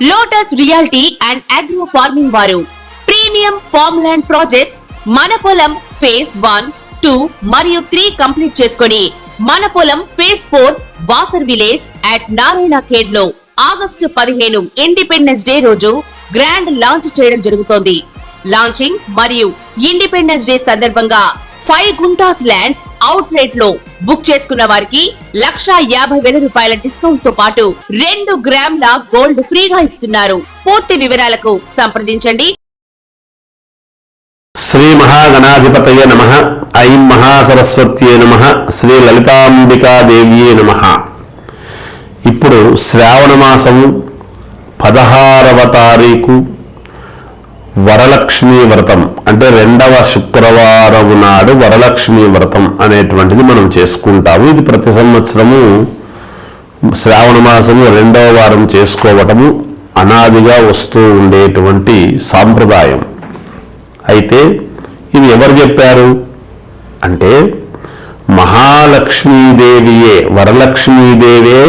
Lotus reality and agro farming వారు premium farm land projects మన పొలం ఫేజ్ 1, 2 మరియు 3 కంప్లీట్ చేసుకొని మన పొలం phase 4 Wasar village at Narayana Khed లో ఆగస్టు 15 ఇండిపెండెన్స్ డే రోజు గ్రాండ్ లాంచ్ చేయడం జరుగుతోంది. లాంచింగ్ మరియు ఇండిపెండెన్స్ డే సందర్భంగా 5 గుంటాస్ ల్యాండ్ అవుట్ రేట్ లో బుక్ చేసుకున్న వారికి 1,50,000 రూపాయల డిస్కౌంట్ తో పాటు 2 గ్రాముల గోల్డ్ ఫ్రీగా ఇస్తున్నారు. పూర్తి వివరాలకు సంప్రదించండి. శ్రీ మహాగణాధిపతయ నమః. ఐం మహాసరస్వత్యే నమః. శ్రీ లలితాంబికాదేవ్యే నమః. ఇప్పుడు శ్రావణ మాసము 16వ తారీఖు వరలక్ష్మీ వ్రతం అంటే 2వ శుక్రవారం నాడు వరలక్ష్మీ వ్రతం అనేటువంటిది మనం చేసుకుంటాము. ఇది ప్రతి సంవత్సరము శ్రావణ మాసము 2వ వారం చేసుకోవటము అనాదిగా వస్తూ ఉండేటువంటి సాంప్రదాయం. అయితే ఇది ఎవరు చెప్పారు అంటే మహాలక్ష్మీదేవియే, వరలక్ష్మీదేవే.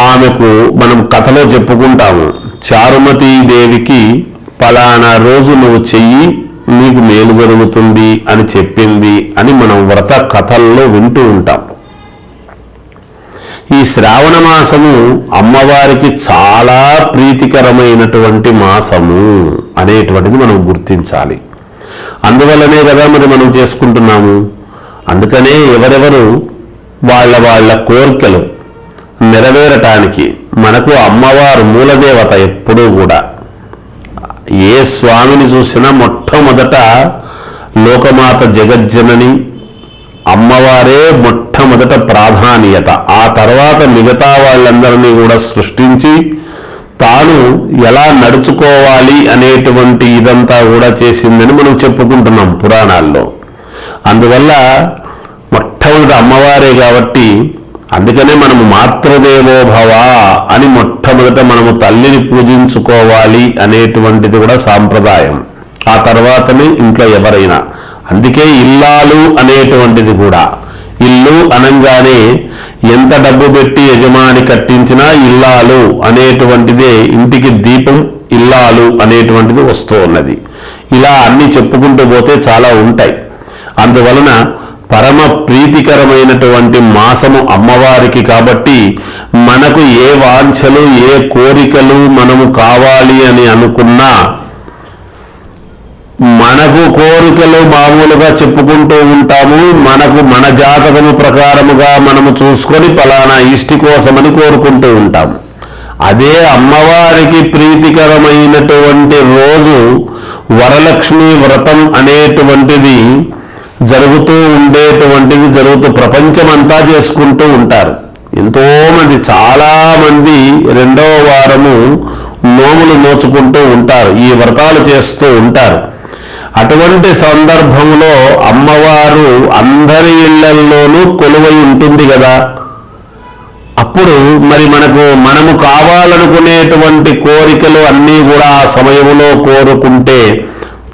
ఆమెకు మనం కథలో చెప్పుకుంటాము, చారుమతీదేవికి పలానా రోజు నువ్వు చెయ్యి నీకు మేలు జరుగుతుంది అని చెప్పింది అని మనం వ్రత కథల్లో వింటూ ఉంటాం. ఈ శ్రావణ మాసము అమ్మవారికి చాలా ప్రీతికరమైనటువంటి మాసము అనేటువంటిది మనం గుర్తించాలి. అందువల్లనే కదా మరి మనం చేసుకుంటున్నాము. అందుకనే ఎవరెవరు వాళ్ళ కోరికలు నెరవేరటానికి మనకు అమ్మవారు మూలదేవత. ఎప్పుడూ కూడా ఏ స్వామిని చూసినా మొట్టమొదట లోకమాత జగజ్జనని అమ్మవారే మొట్టమొదట ప్రాధాన్యత. ఆ తర్వాత మిగతా వాళ్ళందరినీ కూడా సృష్టించి తాను ఎలా నడుచుకోవాలి అనేటువంటి ఇదంతా కూడా చేసిందని మనం చెప్పుకుంటున్నాం పురాణాల్లో. అందువల్ల మొట్టమొదటి అమ్మవారే కాబట్టి అందుకనే మనము మాతృదేవోభవ అని మొట్టమొదట మనము తల్లిని పూజించుకోవాలి అనేటువంటిది కూడా సాంప్రదాయం. ఆ తర్వాతనే ఇంట్లో ఎవరైనా. అందుకే ఇల్లాలు అనేటువంటిది కూడా, ఇల్లు అనంగానే ఎంత డబ్బు పెట్టి యజమాని కట్టించినా ఇల్లాలు అనేటువంటిదే, ఇంటికి దీపం ఇల్లాలు అనేటువంటిది వస్తూ ఉన్నది. ఇలా అన్ని చెప్పుకుంటూ పోతే చాలా ఉంటాయి. అందువలన పరమ ప్రీతికరమైనటువంటి మాసము అమ్మవారికి. కాబట్టి మనకు ఏ వాంఛలు ఏ కోరికలు మనము కావాలి అని అనుకున్నా, మనకు కోరికలు మామూలుగా చెప్పుకుంటూ ఉంటాము. మనకు మన జాతకము ప్రకారముగా మనము చూసుకొని పలానా ఇష్టి కోసమని కోరుకుంటూ ఉంటాము. అదే అమ్మవారికి ప్రీతికరమైనటువంటి రోజు వరలక్ష్మీ వ్రతం అనేటువంటిది జరుగుతూ ఉండేటువంటిది ప్రపంచమంతా చేసుకుంటూ ఉంటారు. ఎంతోమంది, చాలామంది 2వ వారము నోములు నోచుకుంటూ ఉంటారు, ఈ వ్రతాలు చేస్తూ ఉంటారు. అటువంటి సందర్భంలో అమ్మవారు అందరి ఇళ్లల్లోనూ కొలువై ఉంటుంది కదా. అప్పుడు మరి మనము కావాలనుకునేటువంటి కోరికలు అన్నీ కూడా ఆ సమయంలో కోరుకుంటే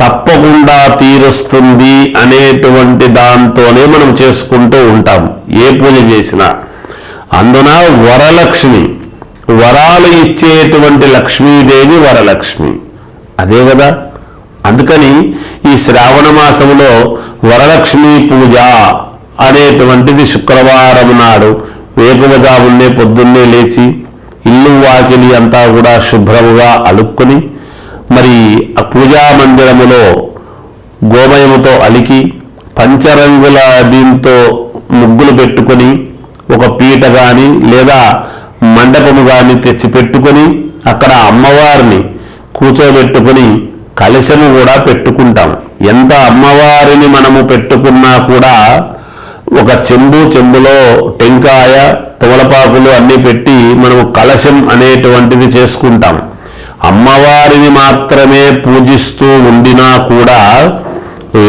తప్పకుండా తీరుస్తుంది అనేటువంటి దాంతోనే మనం చేసుకుంటూ ఉంటాం ఏ పూజ చేసినా. అందున వరలక్ష్మి, వరాలు ఇచ్చేటువంటి లక్ష్మీదేవి వరలక్ష్మి అదే కదా. అందుకని ఈ శ్రావణ మాసంలో వరలక్ష్మీ పూజ అనేటువంటిది శుక్రవారం నాడు వేకువజామునే పొద్దున్నే లేచి ఇల్లు వాకిలి అంతా కూడా శుభ్రముగా అలుక్కుని మరి ఆ పూజా మందిరములో గోమయముతో అలికి పంచరంగుల దీంతో ముగ్గులు పెట్టుకొని ఒక పీట కానీ లేదా మండపము కానీ తెచ్చి పెట్టుకొని అక్కడ అమ్మవారిని కూర్చోబెట్టుకొని కలశము కూడా పెట్టుకుంటాం. ఎంత అమ్మవారిని మనము పెట్టుకున్నా కూడా ఒక చెంబులో టెంకాయ తమలపాకులు అన్నీ పెట్టి మనము కలశం అనేటువంటిది చేసుకుంటాం. అమ్మవారిని మాత్రమే పూజిస్తూ ఉండినా కూడా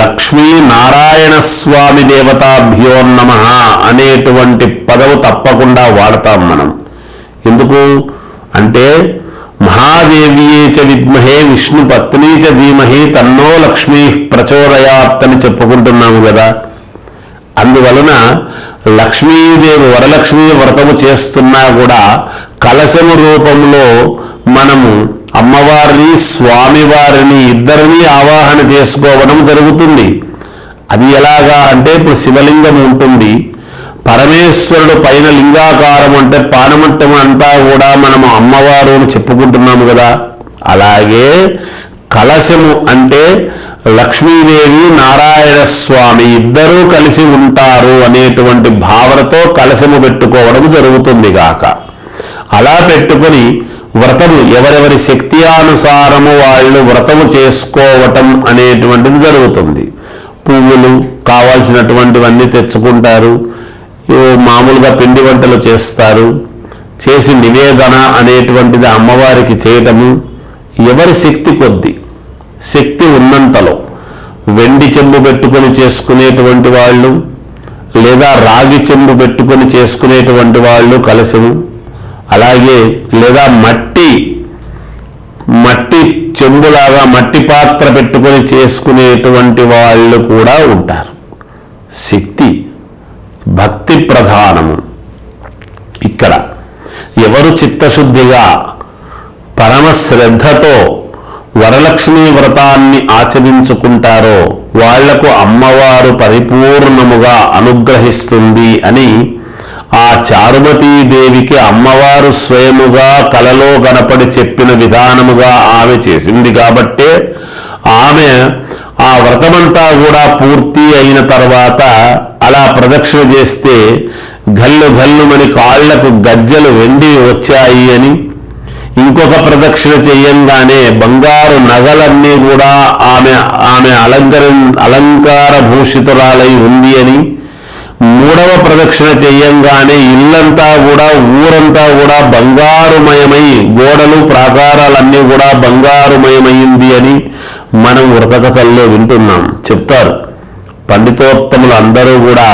లక్ష్మీ నారాయణ స్వామి దేవతాభ్యో నమః అనేటువంటి పదవు తప్పకుండా వాడతాం మనం. ఎందుకు అంటే మహాదేవ్యే చ విద్మహే విష్ణు పత్నీ చ ధీమహి తన్నో లక్ష్మీ ప్రచోదయాత్ అని చెప్పుకుంటున్నాము కదా. అందువలన లక్ష్మీదేవి వరలక్ష్మీ వ్రతము చేస్తున్నా కూడా కలశము రూపంలో మనము అమ్మవారిని స్వామివారిని ఇద్దరిని ఆవాహన చేసుకోవడం జరుగుతుంది. అది ఎలాగా అంటే ఇప్పుడు శివలింగం ఉంటుంది, పరమేశ్వరుడు పైన లింగాకారం అంటే పానమట్టం అంతా కూడా మనము అమ్మవారు అని చెప్పుకుంటున్నాము కదా. అలాగే కలశము అంటే లక్ష్మీదేవి నారాయణ స్వామి ఇద్దరూ కలిసి ఉంటారు అనేటువంటి భావనతో కలశము పెట్టుకోవడం జరుగుతుంది గాక. అలా పెట్టుకొని వ్రతము ఎవరెవరి శక్తి అనుసారము వాళ్ళు వ్రతము చేసుకోవటం అనేటువంటిది జరుగుతుంది. పువ్వులు కావాల్సినటువంటివన్నీ తెచ్చుకుంటారు, మామూలుగా పిండి వంటలు చేస్తారు, చేసి నివేదన అనేటువంటిది అమ్మవారికి చేయటము. ఎవరి శక్తి కొద్ది, శక్తి ఉన్నంతలో వెండి చెంబు పెట్టుకొని చేసుకునేటువంటి వాళ్ళు, లేదా రాగి చెంబు పెట్టుకొని చేసుకునేటువంటి వాళ్ళు కలశము, అలాగే లేదా మట్టి చెంబులాగా మట్టి పాత్ర పెట్టుకొని చేసుకునేటువంటి వాళ్ళు కూడా ఉంటారు. శక్తి భక్తి ప్రధానము. ఇక్కడ ఎవరు చిత్తశుద్ధిగా పరమ శ్రద్ధతో వరలక్ష్మీ వ్రతాన్ని ఆచరించుకుంటారో వాళ్లకు అమ్మవారు పరిపూర్ణముగా అనుగ్రహిస్తుంది అని ఆ చారుమతీదేవికి అమ్మవారు స్వయముగా కలలో కనపడి చెప్పిన విధానముగా ఆమె చేసింది కాబట్టే ఆమె ఆ వ్రతమంతా కూడా పూర్తి అయిన తర్వాత అలా ప్రదక్షిణ చేస్తే గల్లు గల్లుమని కాళ్లకు గజ్జలు వెండి వచ్చాయి అని, ఇంకొక ప్రదక్షిణ చెయ్యంగానే బంగారు నగలన్నీ కూడా ఆమె అలంకార భూషితురాలై ఉంది అని, మూడవ ప్రదక్షిణ చెయ్యంగానే ఇల్లంతా కూడా ఊరంతా కూడా బంగారుమయమై గోడలు ప్రాకారాలన్నీ కూడా బంగారుమయమైంది అని మనం వ్రతకథల్లో వింటున్నాం, చెప్తారు పండితోత్తములు అందరూ కూడా.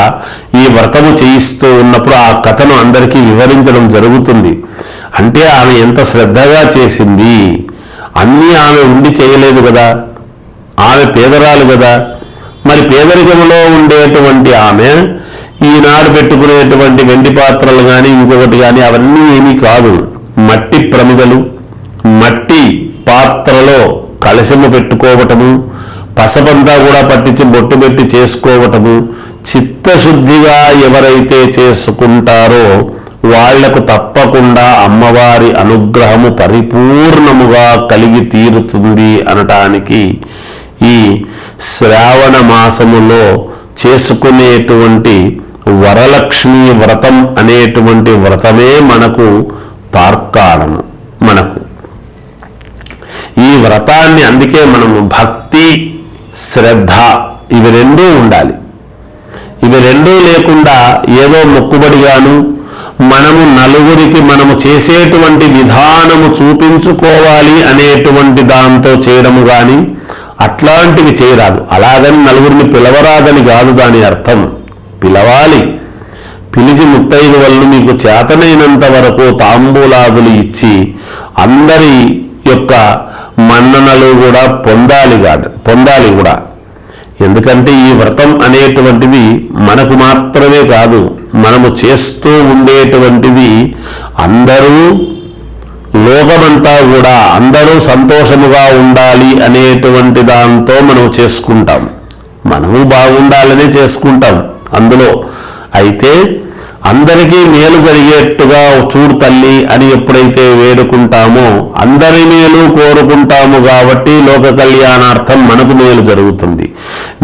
ఈ వ్రతము చేయిస్తూ ఉన్నప్పుడు ఆ కథను అందరికీ వివరించడం జరుగుతుంది. అంటే ఆమె ఎంత శ్రద్ధగా చేసింది, అన్నీ ఆమె ఉండి చేయలేదు కదా, ఆమె పేదరాలు కదా. మరి పేదరికంలో ఉండేటువంటి ఆమె ఈనాడు పెట్టుకునేటువంటి వెండి పాత్రలు కానీ ఇంకొకటి కానీ అవన్నీ ఏమీ కాదు, మట్టి ప్రమిదలు, మట్టి పాత్రలో కలశము పెట్టుకోవటము, పసపంతా కూడా పట్టించి బొట్టు పెట్టి చేసుకోవటము, చిత్తశుద్ధిగా ఎవరైతే చేసుకుంటారో వాళ్లకు తప్పకుండా అమ్మవారి అనుగ్రహము పరిపూర్ణముగా కలిగి తీరుతుంది అనటానికి ఈ శ్రావణ మాసములో చేసుకునేటువంటి వరలక్ష్మీ వ్రతం అనేటువంటి వ్రతమే మనకు తార్కాణము. మనకు ఈ వ్రతాన్ని అందుకే మనము భక్తి శ్రద్ధ ఇవి రెండూ ఉండాలి. ఇవి రెండూ లేకుండా ఏదో మొక్కుబడిగాను మనము నలుగురికి మనము చేసేటువంటి విధానము చూపించుకోవాలి అనేటువంటి దాంతో చేయడము కానీ అట్లాంటివి చేయరాదు. అలాగని నలుగురిని పిలవరాదని కాదు దాని అర్థం. పిలవాలి, పిలిచి ముత్తైదువలను మీకు చేతనైనంత వరకు తాంబూలాదులు ఇచ్చి అందరి యొక్క మన్ననలు కూడా పొందాలి కూడా. ఎందుకంటే ఈ వ్రతం అనేటువంటిది మనకు మాత్రమే కాదు, మనము చేస్తూ ఉండేటువంటిది అందరూ లోకమంతా కూడా అందరూ సంతోషముగా ఉండాలి అనేటువంటి దాంతో మనం చేసుకుంటాం. మనము బాగుండాలనే చేసుకుంటాం అందులో. అయితే అందరికీ మేలు జరిగేట్టుగా చూడు తల్లి అని ఎప్పుడైతే వేడుకుంటామో అందరి మేలు కోరుకుంటాము కాబట్టి లోక కళ్యాణార్థం మనకు మేలు జరుగుతుంది.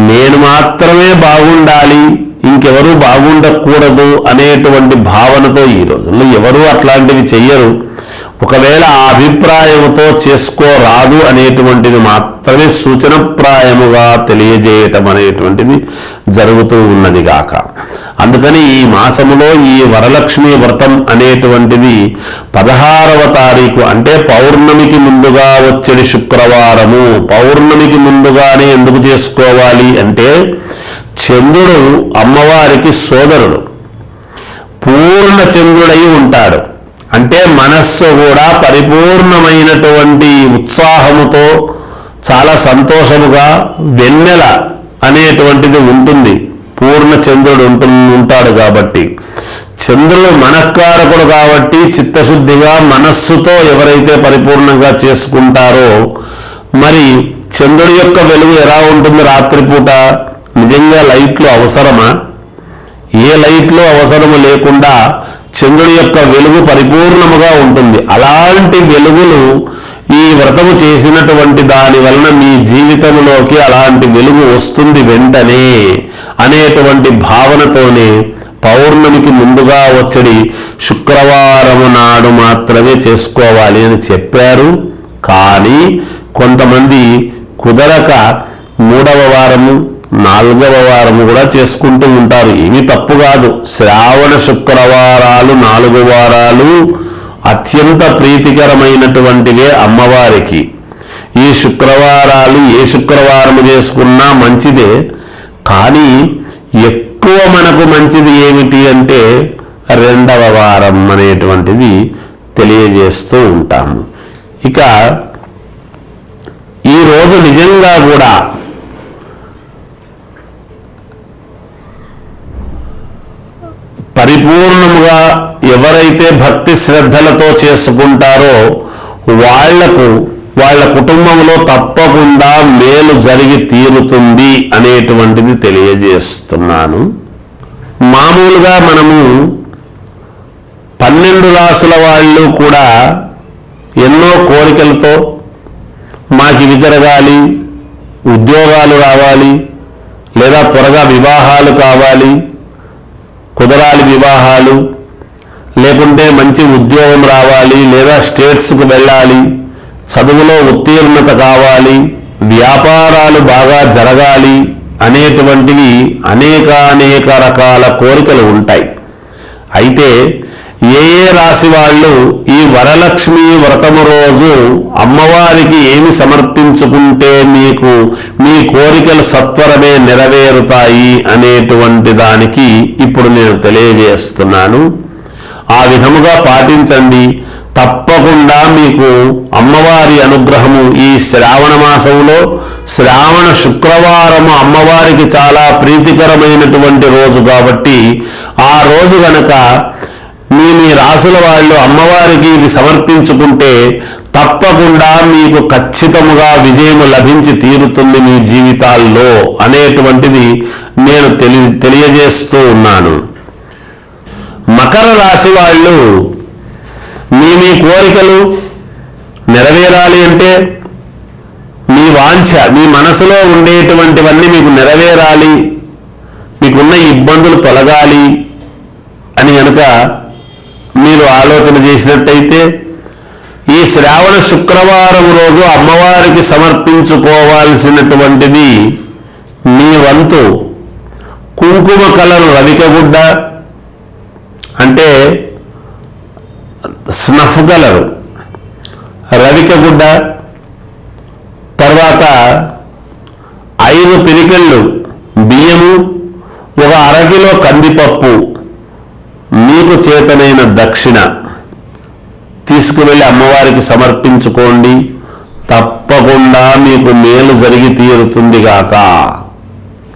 నేను మాత్రమే బాగుండాలి, ఇంకెవరూ బాగుండకూడదు అనేటువంటి భావనతో ఈ రోజుల్లో ఎవరూ అట్లాంటివి చెయ్యరు. ఒకవేళ ఆ అభిప్రాయంతో చేసుకోరాదు అనేటువంటిది మాత్రమే సూచనప్రాయముగా తెలియజేయటం అనేటువంటిది జరుగుతూ ఉన్నది గాక. అందుకని ఈ మాసములో ఈ వరలక్ష్మి వ్రతం అనేటువంటిది 16వ తారీఖు అంటే పౌర్ణమికి ముందుగా వచ్చేది శుక్రవారము. పౌర్ణమికి ముందుగానే ఎందుకు చేసుకోవాలి అంటే చంద్రుడు అమ్మవారికి సోదరుడు, పూర్ణ చంద్రుడై ఉంటాడు. అంటే మనస్సు కూడా పరిపూర్ణమైనటువంటి ఉత్సాహముతో చాలా సంతోషముగా వెన్నెల అనేటువంటిది ఉంటుంది. పూర్ణ చంద్రుడు ఉంటాడు కాబట్టి చంద్రుడు మనఃకారకుడు కాబట్టి చిత్తశుద్ధిగా మనస్సుతో ఎవరైతే పరిపూర్ణంగా చేసుకుంటారో, మరి చంద్రుడి యొక్క వెలుగు ఎలా ఉంటుంది రాత్రిపూట? నిజంగా లైట్లు అవసరమా? ఏ లైట్లు అవసరము లేకుండా చంద్రుడి యొక్క వెలుగు పరిపూర్ణముగా ఉంటుంది. అలాంటి వెలుగును ఈ వ్రతము చేసినటువంటి దాని వలన మీ జీవితంలోకి అలాంటి వెలుగు వస్తుంది వెంటనే అనేటువంటి భావనతోనే పౌర్ణమికి ముందుగా వచ్చడి శుక్రవారము నాడు మాత్రమే చేసుకోవాలి అని చెప్పారు. కానీ కొంతమంది కుదరక 3వ వారము 4వ వారము కూడా చేసుకుంటూ ఉంటారు. ఏమీ తప్పు కాదు. శ్రావణ శుక్రవారాలు 4 వారాలు అత్యంత ప్రీతికరమైనటువంటివే అమ్మవారికి. ఈ శుక్రవారాలు ఏ శుక్రవారము చేసుకున్నా మంచిదే. కానీ ఎక్కువ మనకు మంచిది ఏమిటి అంటే 2వ వారం అనేటువంటిది తెలియజేస్తూ ఉంటాము. ఇక ఈరోజు నిజంగా కూడా పరిపూర్ణముగా ఎవరైతే భక్తి శ్రద్ధలతో చేసుకుంటారో వాళ్లకు వాళ్ళ కుటుంబంలో తప్పకుండా మేలు జరిగి తీరుతుంది అనేటువంటిది తెలియజేస్తున్నాను. మామూలుగా మనము 12 రాసుల వాళ్ళు కూడా ఎన్నో కోరికలతో మాకు ఇవి జరగాలి, ఉద్యోగాలు రావాలి, లేదా త్వరగా వివాహాలు కావాలి, కుదరాలి వివాహాలు, లేకుంటే మంచి ఉద్యోగం రావాలి, లేదా స్టేట్స్కు వెళ్ళాలి, చదువులో ఉత్తీర్ణత కావాలి, వ్యాపారాలు బాగా జరగాలి అనేటువంటివి అనేక రకాల కోరికలు ఉంటాయి. అయితే ఏ రాశి వాళ్ళు ఈ వరలక్ష్మి వ్రతము రోజు అమ్మవారికి ఏమి సమర్పించుకుంటే మీకు మీ కోరికలు సత్వరమే నెరవేరుతాయి అనేటువంటి దానికి ఇప్పుడు నేను తెలియజేస్తున్నాను. ఆ విధముగా పాటించండి. తప్పకుండా మీకు అమ్మవారి అనుగ్రహము ఈ శ్రావణ మాసంలో శ్రావణ శుక్రవారము అమ్మవారికి చాలా ప్రీతికరమైనటువంటి రోజు కాబట్టి ఆ రోజు గనక మీ రాసుల వాళ్ళు అమ్మవారికి ఇది సమర్పించుకుంటే తప్పకుండా మీకు ఖచ్చితముగా విజయము లభించి తీరుతుంది మీ జీవితాల్లో అనేటువంటిది నేను తెలియజేస్తూ ఉన్నాను. మకర రాశి వాళ్ళు మీ కోరికలు నెరవేరాలి అంటే మీ వాంఛ, మీ మనసులో ఉండేటువంటివన్నీ మీకు నెరవేరాలి, మీకున్న ఇబ్బందులు తొలగాలి అని కనుక మీరు ఆలోచన చేసినట్టయితే ఈ శ్రావణ శుక్రవారం రోజు అమ్మవారికి సమర్పించుకోవాల్సినటువంటిది మీ వంతు కుంకుమ కలర్ రవికగుడ్డ, అంటే స్నఫ్ కలరు రవికగుడ్డ, తర్వాత 5 పిరికెళ్ళు బియ్యము, 1 అరకిలో కందిపప్పు, మీకు చేతనైన దక్షిణ తీసుకువెళ్ళి అమ్మవారికి సమర్పించుకోండి. తప్పకుండా మీకు మేలు జరిగి తీరుతుంది గాక.